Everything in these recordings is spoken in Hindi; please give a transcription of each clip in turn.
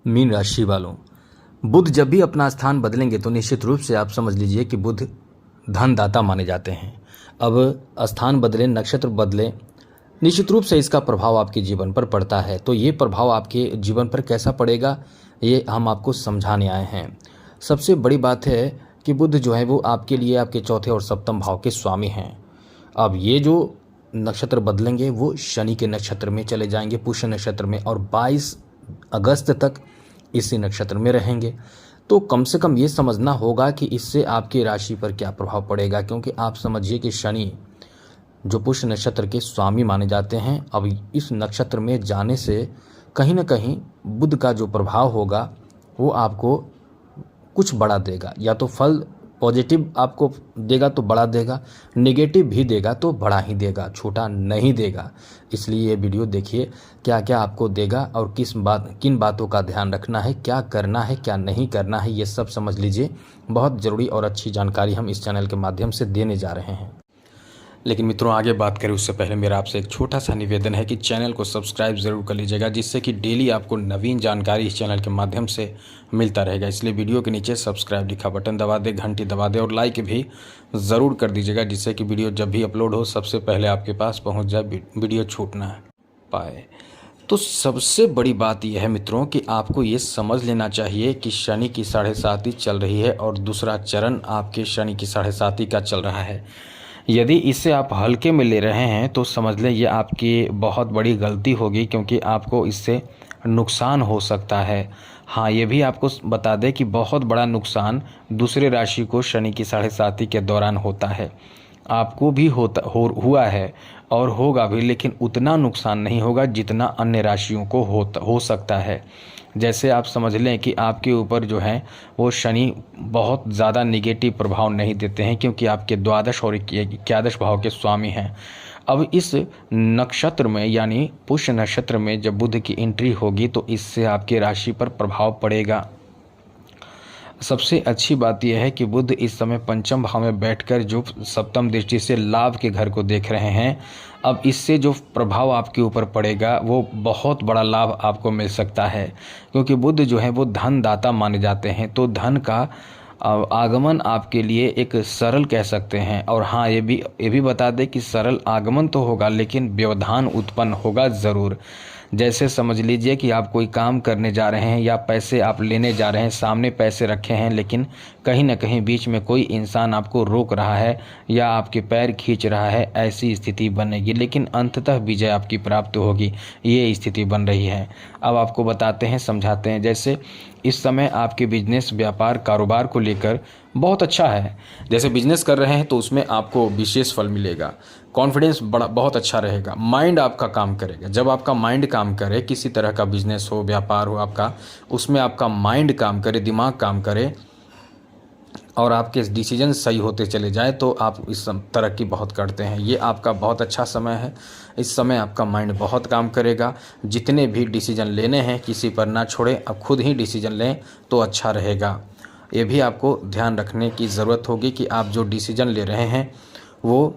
मीन राशि वालों, बुध जब भी अपना स्थान बदलेंगे तो निश्चित रूप से आप समझ लीजिए कि बुध धनदाता माने जाते हैं। अब स्थान बदले, नक्षत्र बदले, निश्चित रूप से इसका प्रभाव आपके जीवन पर पड़ता है। तो ये प्रभाव आपके जीवन पर कैसा पड़ेगा, ये हम आपको समझाने आए हैं। सबसे बड़ी बात है कि बुध जो है वो आपके लिए आपके चौथे और सप्तम भाव के स्वामी हैं। अब ये जो नक्षत्र बदलेंगे वो शनि के नक्षत्र में चले जाएंगे, पुष्य नक्षत्र में, और 22 अगस्त तक इसी नक्षत्र में रहेंगे। तो कम से कम ये समझना होगा कि इससे आपकी राशि पर क्या प्रभाव पड़ेगा, क्योंकि आप समझिए कि शनि जो पुष्य नक्षत्र के स्वामी माने जाते हैं, अब इस नक्षत्र में जाने से कहीं ना कहीं बुध का जो प्रभाव होगा वो आपको कुछ बड़ा देगा। या तो फल पॉजिटिव आपको देगा तो बड़ा देगा, नेगेटिव भी देगा तो बड़ा ही देगा, छोटा नहीं देगा। इसलिए ये वीडियो देखिए, क्या क्या आपको देगा और किन बातों का ध्यान रखना है, क्या करना है क्या नहीं करना है, ये सब समझ लीजिए। बहुत ज़रूरी और अच्छी जानकारी हम इस चैनल के माध्यम से देने जा रहे हैं। लेकिन मित्रों, आगे बात करें उससे पहले मेरा आपसे एक छोटा सा निवेदन है कि चैनल को सब्सक्राइब ज़रूर कर लीजिएगा, जिससे कि डेली आपको नवीन जानकारी इस चैनल के माध्यम से मिलता रहेगा। इसलिए वीडियो के नीचे सब्सक्राइब लिखा बटन दबा दें, घंटी दबा दें और लाइक भी ज़रूर कर दीजिएगा, जिससे कि वीडियो जब भी अपलोड हो सबसे पहले आपके पास पहुँच जाए, वीडियो छूट ना पाए। तो सबसे बड़ी बात यह है मित्रों कि आपको ये समझ लेना चाहिए कि शनि की 7.5 चल रही है और दूसरा चरण आपके शनि की 7.5 का चल रहा है। यदि इसे आप हल्के में ले रहे हैं तो समझ लें ये आपकी बहुत बड़ी गलती होगी, क्योंकि आपको इससे नुकसान हो सकता है। हाँ, ये भी आपको बता दें कि बहुत बड़ा नुकसान दूसरे राशि को शनि की 7.5 के दौरान होता है। आपको भी हुआ है और होगा भी, लेकिन उतना नुकसान नहीं होगा जितना अन्य राशियों को हो सकता है। जैसे आप समझ लें कि आपके ऊपर जो है वो शनि बहुत ज़्यादा निगेटिव प्रभाव नहीं देते हैं, क्योंकि आपके द्वादश और एकादश भाव के स्वामी हैं। अब इस नक्षत्र में यानी पुष्य नक्षत्र में जब बुध की एंट्री होगी तो इससे आपकी राशि पर प्रभाव पड़ेगा। सबसे अच्छी बात यह है कि बुध इस समय पंचम भाव में बैठकर जो सप्तम दृष्टि से लाभ के घर को देख रहे हैं। अब इससे जो प्रभाव आपके ऊपर पड़ेगा वो बहुत बड़ा लाभ आपको मिल सकता है, क्योंकि बुध जो है वो धनदाता माने जाते हैं। तो धन का आगमन आपके लिए एक सरल कह सकते हैं। और हाँ, ये भी बता दें कि सरल आगमन तो होगा, लेकिन व्यवधान उत्पन्न होगा ज़रूर। जैसे समझ लीजिए कि आप कोई काम करने जा रहे हैं या पैसे आप लेने जा रहे हैं, सामने पैसे रखे हैं, लेकिन कहीं ना कहीं बीच में कोई इंसान आपको रोक रहा है या आपके पैर खींच रहा है, ऐसी स्थिति बनेगी, लेकिन अंततः विजय आपकी प्राप्त होगी, ये स्थिति बन रही है। अब आपको बताते हैं, समझाते हैं। जैसे इस समय आपके बिजनेस, व्यापार, कारोबार को लेकर बहुत अच्छा है। जैसे बिजनेस कर रहे हैं तो उसमें आपको विशेष फल मिलेगा, कॉन्फिडेंस बहुत अच्छा रहेगा, माइंड आपका काम करेगा। जब आपका माइंड काम करे, किसी तरह का बिजनेस हो, व्यापार हो आपका, उसमें आपका माइंड काम करे, दिमाग काम करे और आपके डिसीजन सही होते चले जाए तो आप इस तरक्की बहुत करते हैं। ये आपका बहुत अच्छा समय है। इस समय आपका माइंड बहुत काम करेगा। जितने भी डिसीजन लेने हैं किसी पर ना छोड़ें, अब खुद ही डिसीजन लें तो अच्छा रहेगा। ये भी आपको ध्यान रखने की ज़रूरत होगी कि आप जो डिसीजन ले रहे हैं वो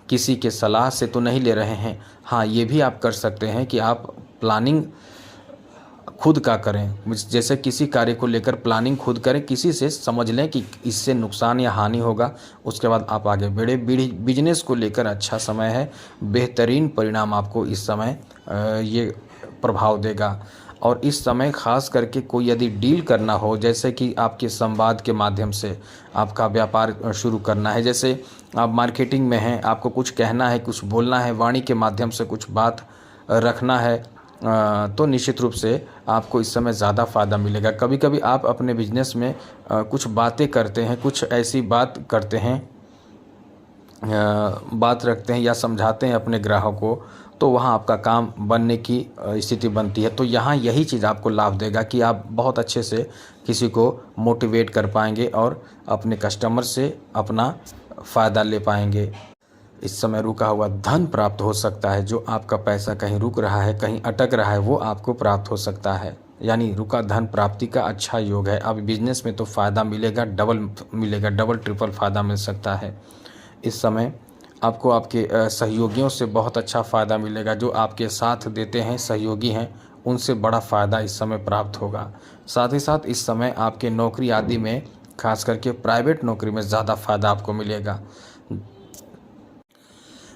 किसी के सलाह से तो नहीं ले रहे हैं। हाँ, ये भी आप कर सकते हैं कि आप प्लानिंग खुद का करें। जैसे किसी कार्य को लेकर प्लानिंग खुद करें, किसी से समझ लें कि इससे नुकसान या हानि होगा, उसके बाद आप आगे बढ़े। बिजनेस को लेकर अच्छा समय है, बेहतरीन परिणाम आपको इस समय ये प्रभाव देगा। और इस समय ख़ास करके कोई यदि डील करना हो, जैसे कि आपके संवाद के माध्यम से आपका व्यापार शुरू करना है, जैसे आप मार्केटिंग में हैं, आपको कुछ कहना है, कुछ बोलना है, वाणी के माध्यम से कुछ बात रखना है, तो निश्चित रूप से आपको इस समय ज़्यादा फ़ायदा मिलेगा। कभी कभी आप अपने बिजनेस में कुछ बातें करते हैं, कुछ ऐसी बात करते हैं, बात रखते हैं या समझाते हैं अपने ग्राहकों को, तो वहाँ आपका काम बनने की स्थिति बनती है। तो यहाँ यही चीज़ आपको लाभ देगा कि आप बहुत अच्छे से किसी को मोटिवेट कर पाएंगे और अपने कस्टमर से अपना फ़ायदा ले पाएंगे। इस समय रुका हुआ धन प्राप्त हो सकता है। जो आपका पैसा कहीं रुक रहा है, कहीं अटक रहा है, वो आपको प्राप्त हो सकता है। यानी रुका धन प्राप्ति का अच्छा योग है। अब बिजनेस में तो फ़ायदा मिलेगा, डबल मिलेगा, डबल ट्रिपल फ़ायदा मिल सकता है। इस समय आपको आपके सहयोगियों से बहुत अच्छा फ़ायदा मिलेगा। जो आपके साथ देते हैं, सहयोगी हैं, उनसे बड़ा फ़ायदा इस समय प्राप्त होगा। साथ ही साथ इस समय आपके नौकरी आदि में, खास करके प्राइवेट नौकरी में ज़्यादा फ़ायदा आपको मिलेगा।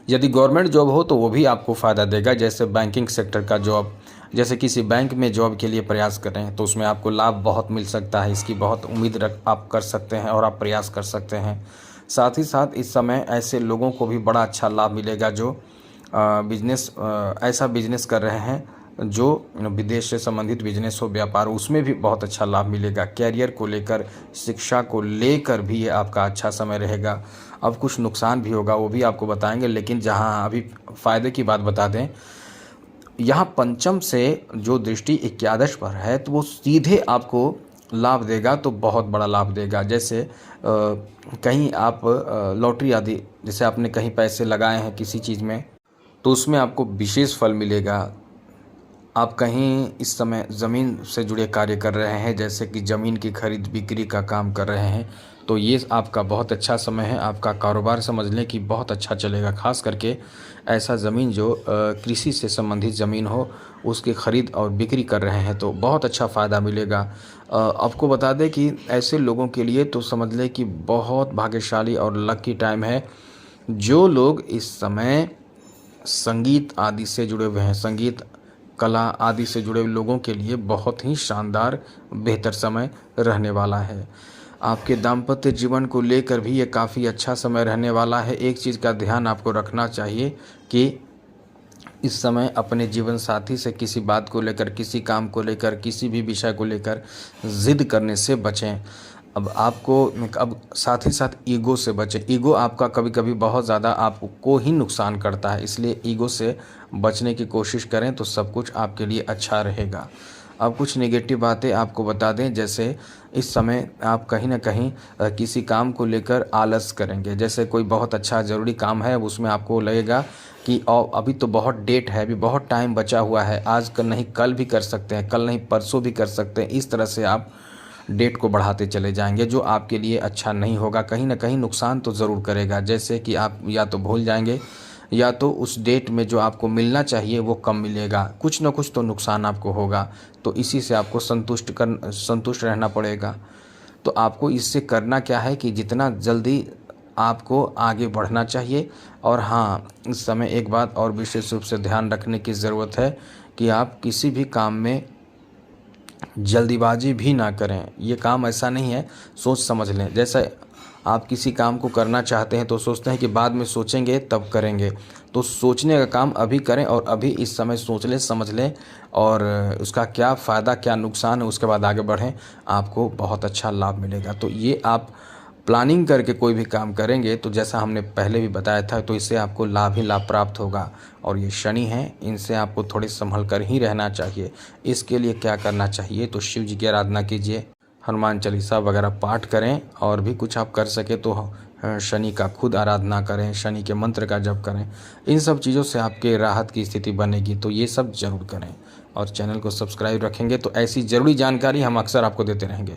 यदि गवर्नमेंट जॉब हो तो वो भी आपको फ़ायदा देगा, जैसे बैंकिंग सेक्टर का जॉब, जैसे किसी बैंक में जॉब के लिए प्रयास कर रहे हैं तो उसमें आपको लाभ बहुत मिल सकता है। इसकी बहुत उम्मीद रख आप कर सकते हैं और आप प्रयास कर सकते हैं। साथ ही साथ इस समय ऐसे लोगों को भी बड़ा अच्छा लाभ मिलेगा जो ऐसा बिजनेस कर रहे हैं जो विदेश से संबंधित बिजनेस हो, व्यापार, उसमें भी बहुत अच्छा लाभ मिलेगा। कैरियर को लेकर, शिक्षा को लेकर भी ये आपका अच्छा समय रहेगा। अब कुछ नुकसान भी होगा, वो भी आपको बताएंगे, लेकिन जहां अभी फ़ायदे की बात बता दें, यहाँ पंचम से जो दृष्टि एकादश पर है तो वो सीधे आपको लाभ देगा, तो बहुत बड़ा लाभ देगा। जैसे कहीं आप लॉटरी आदि, जैसे आपने कहीं पैसे लगाए हैं किसी चीज़ में तो उसमें आपको विशेष फल मिलेगा। आप कहीं इस समय ज़मीन से जुड़े कार्य कर रहे हैं, जैसे कि ज़मीन की खरीद बिक्री का काम कर रहे हैं, तो ये आपका बहुत अच्छा समय है। आपका कारोबार समझ लें कि बहुत अच्छा चलेगा। खास करके ऐसा ज़मीन जो कृषि से संबंधित ज़मीन हो, उसकी खरीद और बिक्री कर रहे हैं तो बहुत अच्छा फ़ायदा मिलेगा। आपको बता दें कि ऐसे लोगों के लिए तो समझ लें कि बहुत भाग्यशाली और लकी टाइम है। जो लोग इस समय संगीत आदि से जुड़े हुए हैं, संगीत कला आदि से जुड़े हुए लोगों के लिए बहुत ही शानदार बेहतर समय रहने वाला है। आपके दाम्पत्य जीवन को लेकर भी ये काफ़ी अच्छा समय रहने वाला है। एक चीज़ का ध्यान आपको रखना चाहिए कि इस समय अपने जीवन साथी से किसी बात को लेकर, किसी काम को लेकर, किसी भी विषय को लेकर ज़िद करने से बचें। अब साथ ही साथ ईगो से बचें। ईगो आपका कभी कभी बहुत ज़्यादा आपको ही नुकसान करता है, इसलिए ईगो से बचने की कोशिश करें तो सब कुछ आपके लिए अच्छा रहेगा। अब कुछ नेगेटिव बातें आपको बता दें, जैसे इस समय आप कहीं ना कहीं किसी काम को लेकर आलस करेंगे। जैसे कोई बहुत अच्छा ज़रूरी काम है, उसमें आपको लगेगा कि अभी तो बहुत डेट है, अभी बहुत टाइम बचा हुआ है, आज कल नहीं कल भी कर सकते हैं, कल नहीं परसों भी कर सकते हैं। इस तरह से आप डेट को बढ़ाते चले जाएंगे, जो आपके लिए अच्छा नहीं होगा। कहीं ना कहीं नुकसान तो ज़रूर करेगा, जैसे कि आप या तो भूल जाएंगे या तो उस डेट में जो आपको मिलना चाहिए वो कम मिलेगा। कुछ ना कुछ तो नुकसान आपको होगा, तो इसी से आपको संतुष्ट रहना पड़ेगा। तो आपको इससे करना क्या है कि जितना जल्दी आपको आगे बढ़ना चाहिए। और हाँ, इस समय एक बात और विशेष रूप से ध्यान रखने की ज़रूरत है कि आप किसी भी काम में जल्दीबाजी भी ना करें। ये काम ऐसा नहीं है, सोच समझ लें। जैसे आप किसी काम को करना चाहते हैं तो सोचते हैं कि बाद में सोचेंगे तब करेंगे, तो सोचने का काम अभी करें और अभी इस समय सोच लें, समझ लें और उसका क्या फ़ायदा क्या नुकसान है, उसके बाद आगे बढ़ें। आपको बहुत अच्छा लाभ मिलेगा। तो ये आप प्लानिंग करके कोई भी काम करेंगे तो जैसा हमने पहले भी बताया था, तो इससे आपको लाभ ही लाभ प्राप्त होगा। और ये शनि हैं, इनसे आपको थोड़े संभल कर ही रहना चाहिए। इसके लिए क्या करना चाहिए, तो शिव जी की आराधना कीजिए, हनुमान चालीसा वगैरह पाठ करें, और भी कुछ आप कर सके तो शनि का खुद आराधना करें, शनि के मंत्र का जप करें। इन सब चीज़ों से आपके राहत की स्थिति बनेगी, तो ये सब ज़रूर करें। और चैनल को सब्सक्राइब रखेंगे तो ऐसी ज़रूरी जानकारी हम अक्सर आपको देते रहेंगे।